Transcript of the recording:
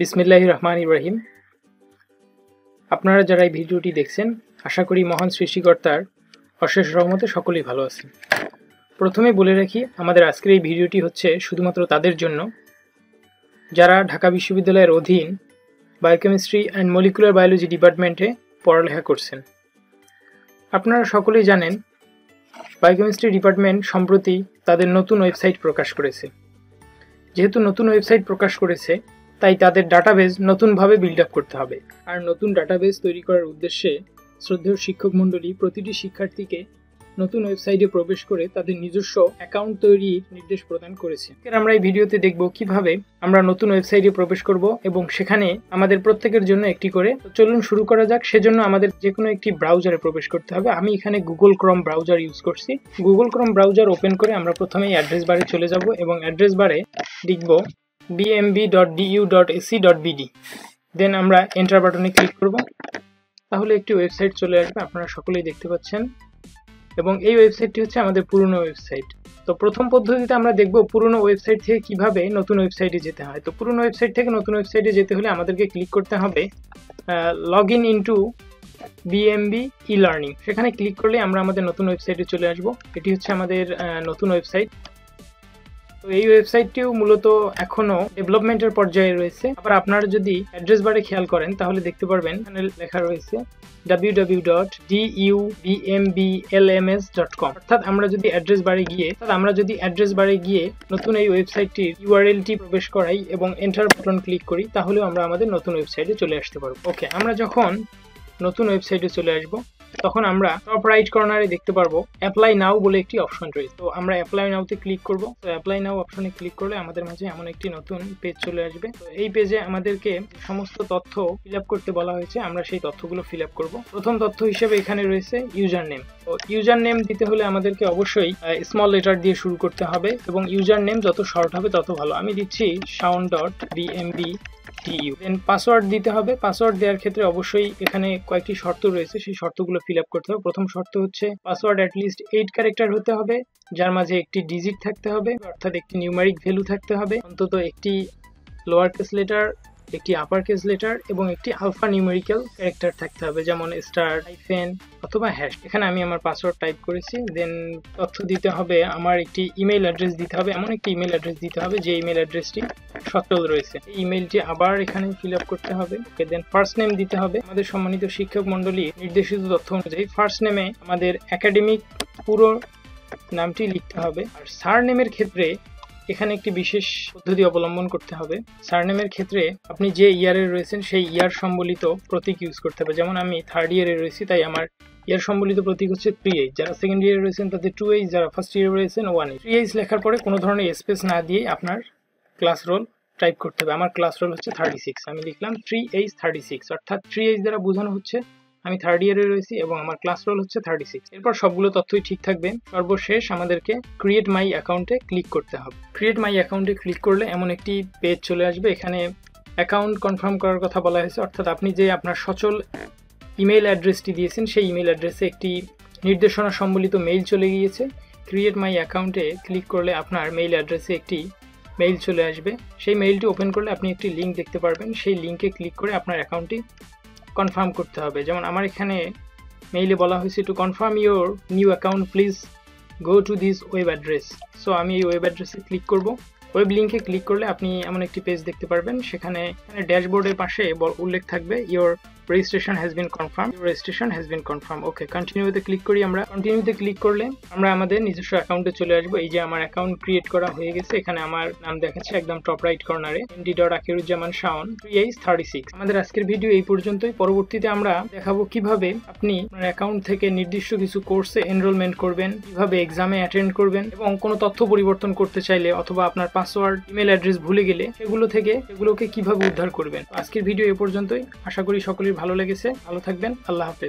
বিসমিল্লাহির রহমানির রহিম। আপনারা যারা এই ভিডিওটি দেখছেন, আশা করি মহান সৃষ্টিকর্তার অশেষ রহমতে সকলেই ভালো আছেন। প্রথমে বলে রাখি, আমাদের আজকের এই ভিডিওটি হচ্ছে শুধুমাত্র তাদের জন্য যারা ঢাকা বিশ্ববিদ্যালয়ের অধীন বায়োকেমিস্ট্রি অ্যান্ড মলিকুলার বায়োলজি ডিপার্টমেন্টে পড়ালেখা করছেন। আপনারা সকলেই জানেন, বায়োকেমিস্ট্রি ডিপার্টমেন্ট সম্প্রতি তাদের নতুন ওয়েবসাইট প্রকাশ করেছে। যেহেতু নতুন ওয়েবসাইট প্রকাশ করেছে, তাই তাদের ডাটাবেজ নতুনভাবে বিল্ড আপ করতে হবে। আর নতুন ডাটাবেজ তৈরি করার উদ্দেশ্যে শ্রদ্ধেয় শিক্ষক মণ্ডলী প্রতিটি শিক্ষার্থীকে নতুন ওয়েবসাইটে প্রবেশ করে তাদের নিজস্ব অ্যাকাউন্ট তৈরির নির্দেশ প্রদান করেছে। আমরা এই ভিডিওতে দেখব কিভাবে আমরা নতুন ওয়েবসাইটে প্রবেশ করব এবং সেখানে আমাদের প্রত্যেকের জন্য একটি করে। চলুন শুরু করা যাক। সেজন্য আমাদের যে কোনো একটি ব্রাউজারে প্রবেশ করতে হবে। আমি এখানে গুগল ক্রোম ব্রাউজার ইউজ করছি। গুগল ক্রোম ব্রাউজার ওপেন করে আমরা প্রথমেই অ্যাড্রেস বারে চলে যাব এবং অ্যাড্রেস বারে লিখব bmb.du.ac.bd। দেন আমরা এন্টার বাটনে ক্লিক করব। তাহলে একটি ওয়েবসাইট চলে আসবে, আপনারা সকলেই দেখতে পাচ্ছেন। এবং এই ওয়েবসাইটটি হচ্ছে আমাদের পুরনো ওয়েবসাইট। তো প্রথম পদ্ধতিতে আমরা দেখব পুরনো ওয়েবসাইট থেকে কিভাবে নতুন ওয়েবসাইটে যেতে হয়। তো পুরনো ওয়েবসাইট থেকে নতুন ওয়েবসাইটে যেতে হলে আমাদেরকে ক্লিক করতে হবে log in into বিএমবি e learning. সেখানে ক্লিক করলে আমরা আমাদের নতুন ওয়েবসাইটে চলে আসব। এটি হচ্ছে আমাদের নতুন ওয়েবসাইট। তো এই ওয়েবসাইটটিও মূলত এখনো ডেভেলপমেন্টের পর্যায়ে রয়েছে। আবার আপনারা যদি অ্যাড্রেস বারে খেয়াল করেন তাহলে দেখতে পারবেন এখানে লেখা রয়েছে www.dubmblms.com। অর্থাৎ আমরা যদি অ্যাড্রেস বারে গিয়ে নতুন এই ওয়েবসাইটটির ইউআরএলটি প্রবেশ করাই এবং এন্টার বাটন ক্লিক করি, তাহলেও আমরা আমাদের নতুন ওয়েবসাইটে চলে আসতে পারবো। ওকে, আমরা যখন নতুন ওয়েবসাইটে চলে আসব, তখন আমরা টপ রাইট কর্নারে দেখতে পারবো অ্যাপ্লাই নাও বলে একটি অপশন রয়েছে। তো আমরা অ্যাপ্লাই নাওতে ক্লিক করব। তো অ্যাপ্লাই নাও অপশনে ক্লিক করলে আমাদের মাঝে এমন একটি নতুন পেজ চলে আসবে। তো এই পেজে আমাদেরকে সমস্ত তথ্য ফিল আপ করতে বলা হয়েছে, আমরা সেই তথ্যগুলো ফিল আপ করব। প্রথম তথ্য হিসেবে এখানে রয়েছে ইউজার নেম। তো ইউজার নেম দিতে হলে আমাদেরকে অবশ্যই স্মল লেটার দিয়ে শুরু করতে হবে এবং ইউজার নেম যত শর্ট হবে তত ভালো। আমি দিচ্ছি shaun.bmb। দেন পাসওয়ার্ড দিতে হবে। পাসওয়ার্ড দেওয়ার ক্ষেত্রে অবশ্যই এখানে কয়েকটি শর্ত রয়েছে, সেই শর্তগুলো ফিল আপ করতে হবে। প্রথম শর্ত হচ্ছে পাসওয়ার্ড অ্যাটলিস্ট 8 ক্যারেক্টার হতে হবে, যার মাঝে একটি ডিজিট থাকতে হবে, অর্থাৎ একটি নিউমারিক ভ্যালু থাকতে হবে, অন্তত একটি লোয়ার কেস লেটার, একটি আপার কেস লেটার এবং একটি আলফা নিউমেরিক্যাল ক্যারেক্টার থাকতে হবে, যেমন স্টার, হাইফেন অথবা হ্যাশ। এখানে আমি আমার পাসওয়ার্ড টাইপ করেছি। দেন তথ্য দিতে হবে, আমার একটি ইমেল অ্যাড্রেস দিতে হবে, এমন একটি ইমেল অ্যাড্রেস দিতে হবে যে ইমেল অ্যাড্রেসটি সচল রয়েছে। এই ইমেলটি আবার এখানে ফিল আপ করতে হবে। দেন ফার্স্ট নেম দিতে হবে। আমাদের সম্মানিত শিক্ষক মণ্ডলী নির্দেশিত তথ্য অনুযায়ী ফার্স্ট নেমে আমাদের একাডেমিক পুরো নামটি লিখতে হবে। আর সার নেমের ক্ষেত্রে এখানে একটি বিশেষ পদ্ধতি অবলম্বন করতে হবে। সারনেমের ক্ষেত্রে আপনি যে ইয়ারে রয়েছেন সেই ইয়ার সম্বলিত প্রতীক ইউজ করতে হবে। যেমন আমি থার্ড ইয়ারে রয়েছি, তাই আমার ইয়ার সম্বলিত প্রতীক হচ্ছে 3H। যারা সেকেন্ড ইয়ারে রয়েছেন তাদের 2H, যারা ফার্স্ট ইয়ারে রয়েছেন 1H। 3H লেখার পরে কোনো ধরনের স্পেস না দিয়ে আপনার ক্লাস রোল টাইপ করতে হবে। আমার ক্লাস রোল হচ্ছে 36, আমি লিখলাম 3H36। অর্থাৎ 3H দ্বারা বোঝানো হচ্ছে আমি থার্ড ইয়ারে রয়েছি এবং আমার ক্লাস রোল হচ্ছে 36। এরপর সবগুলো তথ্যই ঠিক থাকবে। সর্বশেষ আমাদেরকে ক্রিয়েট মাই অ্যাকাউন্টে ক্লিক করতে হবে। ক্রিয়েট মাই অ্যাকাউন্টে ক্লিক করলে এমন একটি পেজ চলে আসবে। এখানে অ্যাকাউন্ট কনফার্ম করার কথা বলা হয়েছে, অর্থাৎ আপনি যে আপনার সচল ইমেল অ্যাড্রেসটি দিয়েছেন সেই ইমেল অ্যাড্রেসে একটি নির্দেশনা সম্বলিত মেইল চলে গিয়েছে। ক্রিয়েট মাই অ্যাকাউন্টে ক্লিক করলে আপনার মেইল অ্যাড্রেসে একটি মেইল চলে আসবে। সেই মেইলটি ওপেন করলে আপনি একটি লিঙ্ক দেখতে পারবেন। সেই লিঙ্কে ক্লিক করে আপনার অ্যাকাউন্টটি কনফার্ম করতে হবে। যেমন আমার এখানে মেইলে বলা হয়েছে to confirm your new account please go to this web address. So আমি এই ওয়েব অ্যাড্রেসে ক্লিক করব। ওয়েব লিঙ্কে ক্লিক করলে আপনি এমন একটি পেজ দেখতে পারবেন। সেখানে ড্যাশবোর্ডের পাশে উল্লেখ থাকবে your registration has been confirm. Your registration has been confirm. Okay, কন্টিনিউতে ক্লিক করি। আমরা কন্টিনিউতে ক্লিক করলে আমরা আমাদের নিজস্ব অ্যাকাউন্টে চলে আসবো। এই যে আমার অ্যাকাউন্ট ক্রিয়েট করা হয়ে গেছে। এখানে আমার নাম দেখাচ্ছে একদম টপ রাইট কর্নারে md.akiruzzaman shaun 3H36। আমাদের আজকের ভিডিও এই পর্যন্তই। পরবর্তীতে আমরা দেখাবো কিভাবে আপনি আপনার অ্যাকাউন্ট থেকে নির্দিষ্ট কিছু কোর্সে এনরোলমেন্ট করবেন, কিভাবে এক্সামে অ্যাটেন্ড করবেন এবং কোনো তথ্য পরিবর্তন করতে চাইলে অথবা আপনার পাসওয়ার্ড, ইমেল অ্যাড্রেস ভুলে গেলে সেগুলোকে কিভাবে উদ্ধার করবেন। আজকের ভিডিও এ পর্যন্তই। আশা করি সকলের ভালো লেগেছে। ভালো থাকবেন। আল্লাহ হাফেজ।